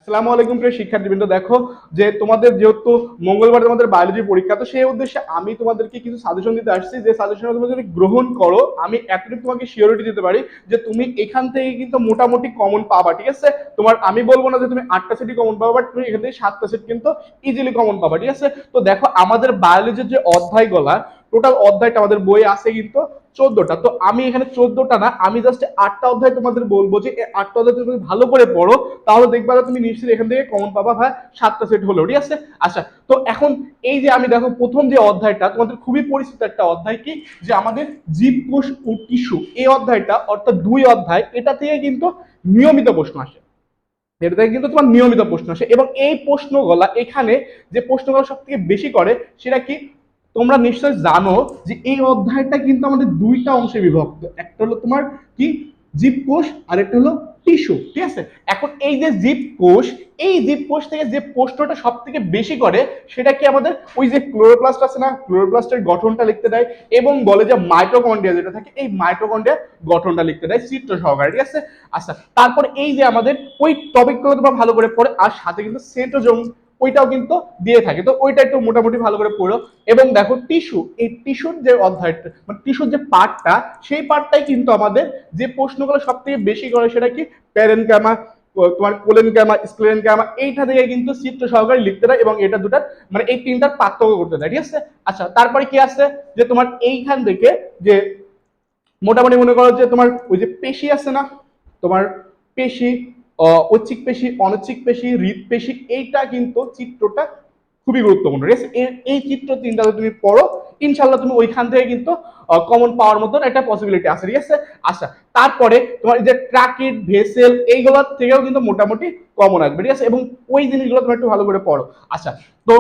আসসালামু আলাইকুম প্রিয় শিক্ষার্থীবৃন্দ। দেখো যে তোমাদের যেহেতু মঙ্গলবার তোমাদের বায়োলজি পরীক্ষা, তো সেই উদ্দেশ্যে আমি তোমাদেরকে কিছু সাজেশন দিতে আসছি। যে সাজেশন তুমি যদি গ্রহণ করো, আমি এতটুকু তোমাকে সিওরিটি দিতে পারি যে তুমি এখান থেকে কিন্তু মোটামুটি কমন পাবা। ঠিক আছে, তোমার আমি বলবো না যে তুমি 8টা সেটই কমন পাবা, বাট তুমি এখান থেকে 7টা সেট কিন্তু ইজিলি কমন পাবা। ঠিক আছে, তো দেখো আমাদের বায়োলজির যে অধ্যায়গুলা, টোটাল অধ্যায়টা আমাদের বইয়ে আছে কিন্তু 14টা। তো আমি এখানে 14টা না, আমি জাস্ট 8টা অধ্যায় তোমাদের বলবো যে এই 8টা অধ্যায় তুমি ভালো করে পড়ো, তাহলে দেখবা তুমি নিশ্চয়ই এখান থেকে কমন পাবা ভাই, 7টা সেট হলো। ঠিক আছে, আচ্ছা তো এখন এই যে আমি দেখো প্রথম যে অধ্যায়টা তোমাদের খুবই পরিচিত একটা অধ্যায়, কি যে আমাদের জীবকোষ ও টিস্যু, এই অধ্যায়টা অর্থাৎ 2 অধ্যায়, এটা থেকে কিন্তু নিয়মিত প্রশ্ন আসে। এটা থেকে কিন্তু তোমার নিয়মিত প্রশ্ন আসে, এবং এই প্রশ্নগুলা এখানে যে প্রশ্নগুলো সব থেকে বেশি করে সেটা কি তোমরা নিশ্চয় জানো যে এই অধ্যায়টা কিন্তু আমাদের 2টা অংশে বিভক্ত। একটা হলো তোমার কি জীবকোষ, আর একটা হলো টিস্যু। ঠিক আছে, এখন এই যে জীবকোষ, এই জীবকোষ থেকে যে প্রশ্নটা সব থেকে বেশি করে সেটা কি আমাদের ওই যে ক্লোরোপ্লাস্ট আছে না, ক্লোরোপ্লাস্টের গঠনটা লিখতে দেয়, এবং বলে যে মাইটোকন্ড্রিয়া যেটা থাকে এই মাইটোকন্ড্রিয়া গঠনটা লিখতে দেয় চিত্র সহকারে। ঠিক আছে, আচ্ছা তারপর এই যে আমাদের ওই টপিকগুলো তোমরা ভালো করে পড়ে, আর সাথে কিন্তু সেন্ট্রোজোম ওইটাও কিন্তু দিয়ে থাকে, তো ওইটা একটু মোটামুটি ভালো করে পড়ো। এবং দেখো টিস্যু, এই টিস্যুর যে অধ্যায়টা মানে টিস্যুর যে পার্টটা, সেই পার্টটাই কিন্তু আমাদের যে প্রশ্নগুলো সব থেকে বেশি করে সেটা কি প্যারেনকামা, তোমার কোলেনকামা, স্ক্লেরেনকামা, এইটা থেকে কিন্তু চিত্র সহকারে লিখতে দেয়, এবং এটা দুটার মানে এই তিনটার পার্থক্য করতে দেয়। ঠিক আছে, আচ্ছা তারপরে কি আছে যে তোমার এইখান থেকে যে মোটামুটি মনে করো যে তোমার ওই যে পেশি আছে না, তোমার পেশি, ঐচ্ছিক পেশি, অনৈচ্ছিক পেশি, হৃদপেশি, এইটা কিন্তু চিত্রটা খুবই গুরুত্বপূর্ণ। এই চিত্র তিনটা তুমি পড়ো, ইনশাল্লাহ তুমি ওইখান থেকে কিন্তু কমন পাওয়ার মতন একটা পসিবিলিটি আছে। ঠিক আছে, আচ্ছা তারপরে তোমার এই যে ট্রাকিড, ভেসেল, এইগুলোর থেকেও কিন্তু মোটামুটি কমন আসবে। ঠিক আছে, এবং ওই জিনিসগুলো তুমি একটু ভালো করে পড়ো। আচ্ছা তো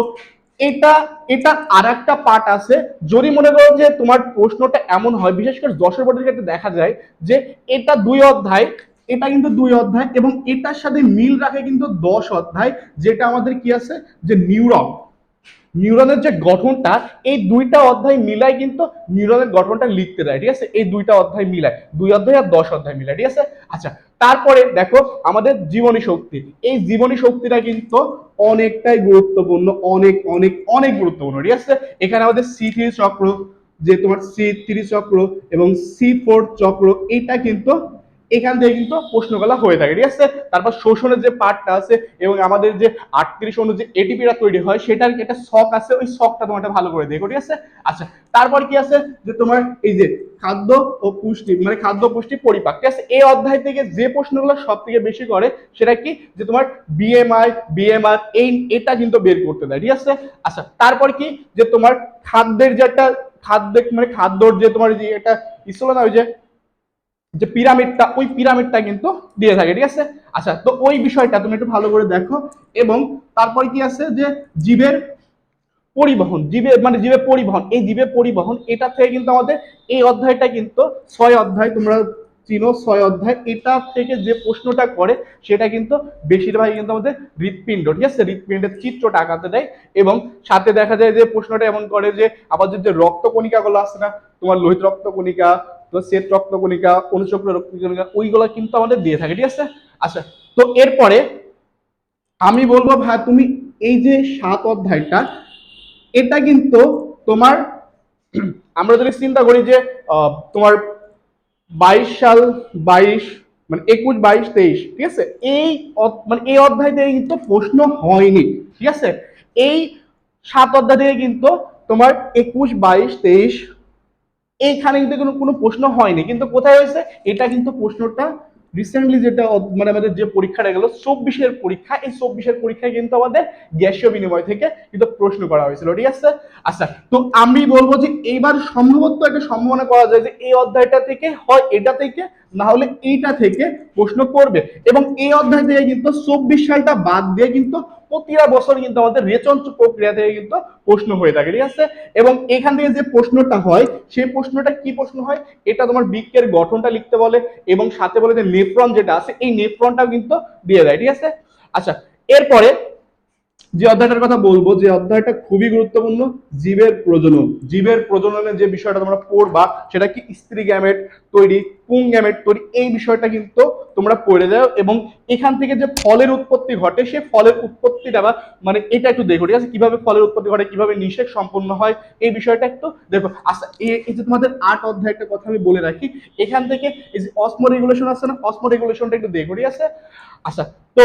এটা এটা আর একটা পার্ট আছে। যদি মনে করো যে তোমার প্রশ্নটা এমন হয়, বিশেষ করে যশোর বোর্ডের ক্ষেত্রে দেখা যায় যে এটা 2 অধ্যায়, এটা কিন্তু 2 অধ্যায়, এবং এটার সাথে মিল রাখে কিন্তু 10 অধ্যায়, যেটা আমাদের কি আছে যে নিউরন, নিউরনের যে গঠনটা, এই 2টা অধ্যায় মিলাই কিন্তু নিউরনের গঠনটা লিখতে দেয়। ঠিক আছে, এই 2টা অধ্যায় মিলায়, 2 অধ্যায় আর 10 অধ্যায় মিলায়। ঠিক আছে, আচ্ছা তারপরে দেখো আমাদের জীবনী শক্তি, এই জীবনী শক্তিটা কিন্তু অনেকটাই গুরুত্বপূর্ণ, অনেক অনেক অনেক গুরুত্বপূর্ণ। ঠিক আছে, এখানে আমাদের C3 চক্র, যে তোমার C3 চক্র এবং C4 চক্র, এটা কিন্তু এখান থেকে কিন্তু প্রশ্নগুলো হয়ে থাকে। ঠিক আছে, তারপর শোষণের যে পার্টটা আছে, এবং আমাদের যে 38 অণু যে এটিপিটা তৈরি হয় সেটার একটা শক আছে, ওই শকটা তোমার ভালো করে দেখো। ঠিক আছে, আচ্ছা তারপর কি আছে যে তোমার এই যে খাদ্য ও পুষ্টি, মানে খাদ্য পুষ্টি পরিপাক। ঠিক আছে, এই অধ্যায় থেকে যে প্রশ্নগুলো সব থেকে বেশি করে সেটা কি যে তোমার বিএমআই, বিএমআর, এটা কিন্তু বের করতে দেয়। ঠিক আছে, আচ্ছা তারপর কি যে তোমার খাদ্যের যে একটা খাদ্য মানে খাদ্যর যে তোমার যে এটা ছিল না, ওই যে যে পিরামিডটা, ওই পিরামিডটা কিন্তু দিয়ে থাকে। ঠিক আছে, আচ্ছা তো ওই বিষয়টা তুমি একটু ভালো করে দেখো। এবং তারপর কি আছে যে জীবের পরিবহন, জীবের মানে জীবের পরিবহন, এই জীবের পরিবহন এটা থেকে কিন্তু আমাদের এই অধ্যায়টা কিন্তু 6 অধ্যায়, তোমরা চিনো 6 অধ্যায়, এটা থেকে যে প্রশ্নটা করে সেটা কিন্তু বেশিরভাগ কিন্তু আমাদের হৃৎপিণ্ড। ঠিক আছে, হৃৎপিণ্ডের চিত্রটা আঁকাতে দেয়, এবং সাথে দেখা যায় যে প্রশ্নটা এমন করে যে আমাদের যে রক্তকণিকা গুলো আছে না, তোমার লোহিত রক্তকণিকা, তো শ্বেত রক্তকণিকা, অনুচক্র রক্তকণিকা, ওইগুলো কিন্তু আমাদের দিয়ে থাকে। ঠিক আছে, আচ্ছা তো এরপরে আমি বলবো ভাই তুমি এই যে 7 অধ্যায়টা, এটা কিন্তু তোমার আমরা যদি চিন্তা করি যে তোমার 22 সাল, 22 মানে 21, 22, 23, ঠিক আছে, এই মানে এই অধ্যায় থেকে কিন্তু প্রশ্ন হয়নি। ঠিক আছে, এই 7 অধ্যায় থেকে কিন্তু তোমার 21, 22, 23 এইখানে কিন্তু কোনো কোনো প্রশ্ন হয়নি, কিন্তু কোথায় হয়েছে, এটা কিন্তু প্রশ্নটা রিসেন্টলি যেটা মানে আমাদের যে পরীক্ষাটা গেল 24-এর পরীক্ষা, এই 24-এর পরীক্ষায় কিন্তু আমাদের গ্যাসীয় বিনিময় থেকে কিন্তু প্রশ্ন করা হয়েছিল। ঠিক আছে, আচ্ছা তো আমি বলবো যে এইবার সম্ভবত একটা সম্ভাবনা করা যায় যে এই অধ্যায়টা থেকে হয় এটা থেকে, না হলে এইটা থেকে প্রশ্ন করবে। এবং এই অধ্যায় থেকে কিন্তু 24 সালটা বাদ দিয়ে কিন্তু প্রতিটা বছর কিন্তু আমাদের রেচন প্রক্রিয়া থেকে কিন্তু প্রশ্ন হয়ে থাকে। ঠিক আছে, এবং এখান থেকে যে প্রশ্নটা হয় সেই প্রশ্নটা কি প্রশ্ন হয়, এটা তোমার বৃক্কের গঠনটা লিখতে বলে, এবং সাথে বলে যে নেফ্রন যেটা আছে এই নেফ্রনটাও কিন্তু দিয়ে দেয়। ঠিক আছে, আচ্ছা এরপরে যে অধ্যায়টার কথা বলবো, যে অধ্যায়টা খুবই গুরুত্বপূর্ণ, জীবের প্রজনন। জীবের প্রজননের যে বিষয়টা তোমরা পড়বা সেটা কি স্ত্রী গ্যামেট তৈরি, পুং গ্যামেট তৈরি, এই বিষয়টা কিন্তু তোমরা পড়ে যাও, এবং এখান থেকে যে ফলের উৎপত্তি ঘটে সে ফলের উৎপত্তিটা বা মানে এটা একটু দেখো, ঠিক আছে, কিভাবে ফলের উৎপত্তি ঘটে, কিভাবে নিষেক সম্পন্ন হয়, এই বিষয়টা একটু দেখো। আচ্ছা, এই যে তোমাদের 8 অধ্যায় একটা কথা আমি বলে রাখি, এখান থেকে এই যে অসমো রেগুলেশন আছে না, অসমো রেগুলেশনটা একটু দেখো, ঠিক আছে। আচ্ছা, তো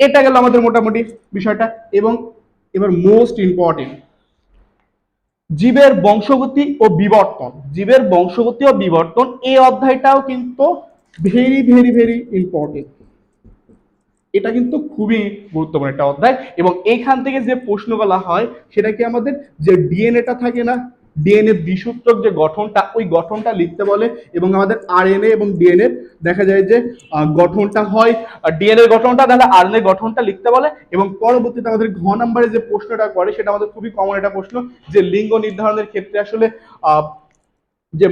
এটা গেল আমাদের মোটামুটি বিষয়টা। এবং এবার মোস্ট ইম্পর্টেন্ট, জীবের বংশগতি ও বিবর্তন। জীবের বংশগতি ও বিবর্তন এই অধ্যায়টাও কিন্তু ভেরি ভেরি ভেরি ইম্পর্টেন্ট। এটা কিন্তু খুবই গুরুত্বপূর্ণ একটা অধ্যায়, এবং এইখান থেকে যে প্রশ্নগুলো হয় সেটা কি, আমাদের যে ডিএনএটা থাকে না, ডিএনএ দ্বিসূত্রক যে গঠনটা, ওই গঠনটা লিখতে বলে, এবং আমাদের আরএনএ এবং ডিএনএ দেখা যায় যে গঠনটা হয়, ডিএনএ গঠনটা তাহলে আরএনএ গঠনটা লিখতে বলে। এবং পরবর্তীতে আমাদের ঘ নম্বরে যে প্রশ্নটা করে সেটা আমাদের খুবই কমন একটা প্রশ্ন, যে লিঙ্গ নির্ধারণের ক্ষেত্রে আসলে যে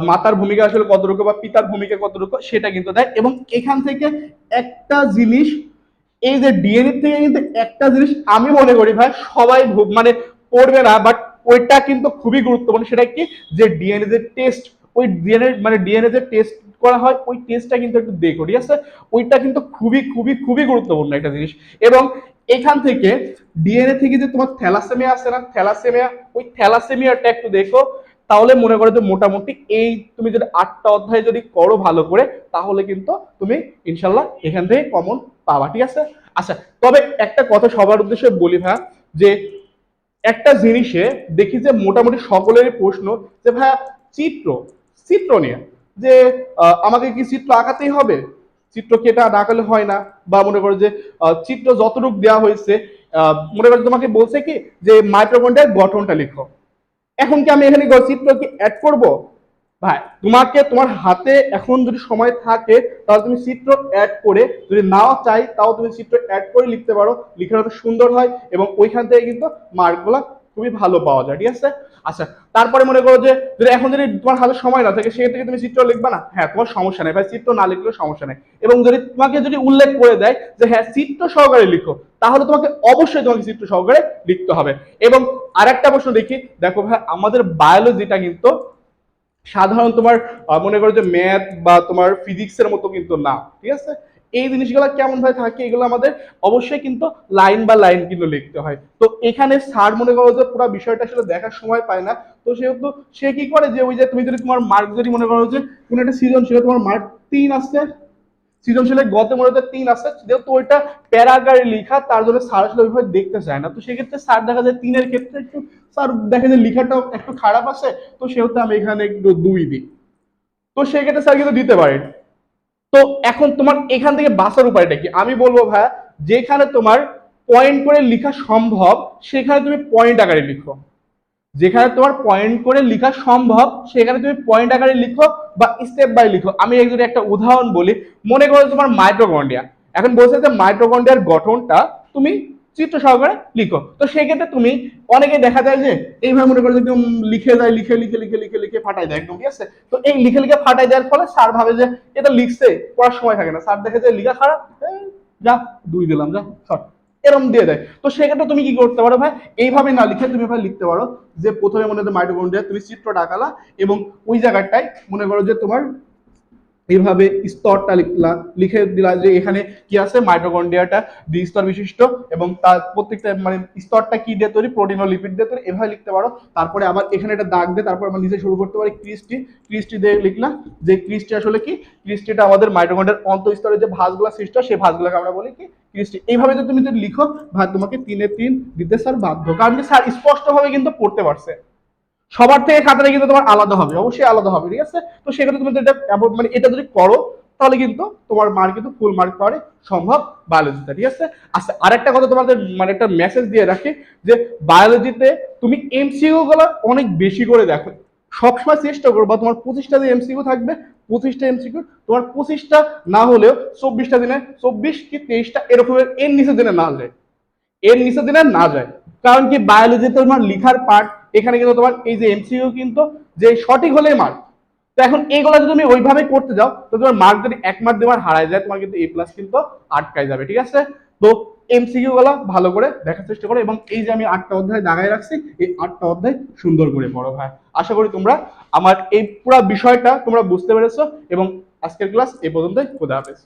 মাতার ভূমিকা আসলে কতটুকু বা পিতার ভূমিকা কতটুকু সেটা কিন্তু দেয়। এবং এখান থেকে একটা জিনিস, এই যে ডিএনএ থেকে কিন্তু একটা জিনিস আমি মনে করি ভাই সবাই মানে পড়বে না, বাট ওইটা কিন্তু খুবই গুরুত্বপূর্ণ। সেটা কি, যে ডিএনএ যে টেস্ট, ওই ডিএনএ মানে ডিএনএ যে টেস্ট করা হয় ওই টেস্টটা কিন্তু একটু দেখো, ঠিক আছে। ওইটা কিন্তু খুবই খুবই খুবই গুরুত্বপূর্ণ একটা জিনিস। এবং এখান থেকে ডিএনএ থেকে যে তোমার থ্যালাসেমিয়া আছে না, থ্যালাসেমিয়া, ওই থ্যালাসেমিয়াটা একটু দেখো, তাহলে মনে করো যে মোটামুটি এই তুমি যদি 8টা অধ্যায় যদি করো ভালো করে, তাহলে কিন্তু তুমি ইনশাল্লাহ এখান থেকে কমন পাবা, ঠিক আছে। আচ্ছা, তবে একটা কথা সবার উদ্দেশ্যে বলি ভাই, যে একটা জিনিসে দেখি যে মোটামুটি সকলেরই প্রশ্ন, যে ভাইয়া চিত্র, চিত্র নিয়ে যে আমাকে কি চিত্র আঁকাতেই হবে, চিত্র কি এটা না আঁকালে হয় না, বা মনে করো যে চিত্র যতটুকু দেওয়া হয়েছে, মনে করো তোমাকে বলছে কি যে মাইটোকন্ড্রিয়ার গঠনটা লিখো, এখন কি আমি এখানে চিত্র কি অ্যাড করব? ভাই তোমাকে তোমার হাতে এখন যদি সময় থাকে তাহলে তুমি চিত্র অ্যাড করে, যদি নাও চাই তাও তুমি চিত্র অ্যাড করে লিখতে পারো, লিখে হয়তো সুন্দর হয়, এবং ওইখান থেকে কিন্তু মার্কগুলো খুবই ভালো পাওয়া যায়, ঠিক আছে। আচ্ছা, তারপরে মনে করো যে যদি এখন যদি তোমার হাতে সময় না থাকে সেক্ষেত্রে তুমি চিত্র লিখবা না, হ্যাঁ তোমার সমস্যা নেই ভাই, চিত্র না লিখলেও সমস্যা নেই। এবং যদি তোমাকে যদি উল্লেখ করে দেয় যে হ্যাঁ চিত্র সহকারে লিখো, তাহলে তোমাকে অবশ্যই তোমাকে চিত্র সহকারে লিখতে হবে। এবং আরেকটা প্রশ্ন দেখি, দেখো ভাই আমাদের বায়োলজিটা কিন্তু সাধারণ তোমার মনে করো যে ম্যাথ বা তোমার ফিজিক্সের মতো কিন্তু না, ঠিক আছে। এই জিনিসগুলো কেমন ভাবে থাকে এগুলো আমাদের অবশ্যই কিন্তু লাইন বা লাইন কিন্তু লিখতে হয়। তো এখানে স্যার মনে করো যে পুরো বিষয়টা আসলে দেখার সময় পায় না, তো সেহেতু সে কি করে, যে ওই যে তুমি যদি তোমার মার্ক যদি মনে করো যে কোনো একটা সৃজনশীল তোমার মার্ক 3 আসছে, সৃজনশীলের গতে মনে হচ্ছে 3 আছে, যেহেতু ওইটা প্যারাগারে লেখা তার জন্য স্যার আসলে ওইভাবে দেখতে চায় না, তো সেক্ষেত্রে স্যার দেখা যায় 3-এর ক্ষেত্রে একটু স্যার দেখা যায় লেখাটাও একটু খারাপ আছে, তো সেহেতু আমি এখানে একটু 2 দিই, তো সেক্ষেত্রে স্যার কিন্তু দিতে পারেন। তো এখন তোমার এখান থেকে বাঁচার উপায়টা কি, আমি বলবো ভাই যেখানে তোমার পয়েন্ট করে লেখা সম্ভব সেখানে তুমি পয়েন্ট আকারে লিখো, যেখানে তোমার পয়েন্ট করে লেখা সম্ভব সেখানে তুমি পয়েন্ট আকারে লিখো বা স্টেপ বাই লিখো। আমি একজন একটা উদাহরণ বলি, মনে করো তোমার মাইটোকন্ড্রিয়া, এখন বলছে যে মাইটোকন্ড্রিয়ার গঠনটা তুমি চিত্র সহকারে লিখো, তো সেক্ষেত্রে তুমি অনেকে দেখা যায় যে এইভাবে মনে করো একদম লিখে যায়, লিখে লিখে লিখে লিখে লিখে ফাটাই দেয় একদম, ঠিক আছে। তো এই লিখে লিখে ফাটাই দেওয়ার ফলে স্যার ভাবে যে এটা লিখছে, পড়ার সময় থাকে না, স্যার দেখে যে লিখা খারাপ, যা 2 দিলাম, যা শর্ট, এরকম দিয়ে দেয়। তো সেক্ষেত্রে তুমি কি করতে পারো ভাই, এইভাবে না লিখে তুমি ভাই লিখতে পারো যে প্রথমে মনে হয় মাইটোকন্ড্রিয়া তুমি চিত্রটা আঁকালা, এবং ওই জায়গাটায় মনে করো যে তোমার এইভাবে স্তরটা লিখলা, লিখে দিলা যে এখানে কি আছে, মাইটোকন্ড্রিয়াটা দ্বিস্তর বিশিষ্ট, এবং তার প্রত্যেকটা মানে স্তরটা কি দিয়ে তৈরি, প্রোটিন ও লিপিড দিয়ে তৈরি, এভাবে লিখতে পারো। তারপরে আবার এখানে একটা দাগ দিয়ে তারপর আমরা নিচে শুরু করতে পারি ক্রিস্টি, ক্রিস্টি দিয়ে লিখলা, যে ক্রিস্টি আসলে কি, ক্রিস্টিটা আমাদের মাইটোকন্ড্রিয়ার অন্তঃস্তরে যে ভাঁজগুলো সৃষ্টি হয় সেই ভাঁজগুলোকে আমরা বলি কি ক্রিস্টি। এইভাবে যদি তুমি যদি লিখো ভাই তোমাকে 3-এ 3 দিতে স্যার বাধ্য, কারণ কি স্যার স্পষ্টভাবে কিন্তু পড়তে পারছে। সবার থেকে খাতাটা কিন্তু তোমার আলাদা হবে, অবশ্যই আলাদা হবে, ঠিক আছে। তো সেক্ষেত্রে তুমি এটা মানে এটা যদি করো তাহলে কিন্তু তোমার মার্ক কিন্তু ফুল মার্ক পাওয়ার সম্ভব বায়োলজিতে, ঠিক আছে। আচ্ছা, আরেকটা কথা তোমাদের মানে একটা মেসেজ দিয়ে রাখি, যে বায়োলজিতে তুমি এমসিকিউ গুলো অনেক বেশি করে দেখো, সবসময় চেষ্টা করবো তোমার 25টা যে এমসিকিউ থাকবে, 25টা এমসিকিউ তোমার 25টা না হলেও 24টা দিনে 24 কি 23টা এরকমের এর নিচে দিনে না যায়, এর নিচে দিনে না যায়। কারণ কি বায়োলজি তোমার লিখার পার্ট, এখানে কিন্তু তোমার এই যে এমসিকিউ কিন্তু যে সঠিক হলেই মার্ক, তো এখন এইগুলো যদি তুমি ওইভাবে করতে যাও তো তোমার মার্ক যদি 1 মার্ক দেওয়ার হারায় যায় তোমার কিন্তু A+ কিন্তু আটকায় যাবে, ঠিক আছে। তো এমসিকিউ গুলো ভালো করে দেখার চেষ্টা করো, এবং এই যে আমি 8টা অধ্যায় দাগায় রাখছি এই 8টা অধ্যায় সুন্দর করে পড়ো ভাই। আশা করি তোমরা আমার এই পুরো বিষয়টা তোমরা বুঝতে পেরেছো, এবং আজকের ক্লাস এই পর্যন্তই। খোদা হাফেজ।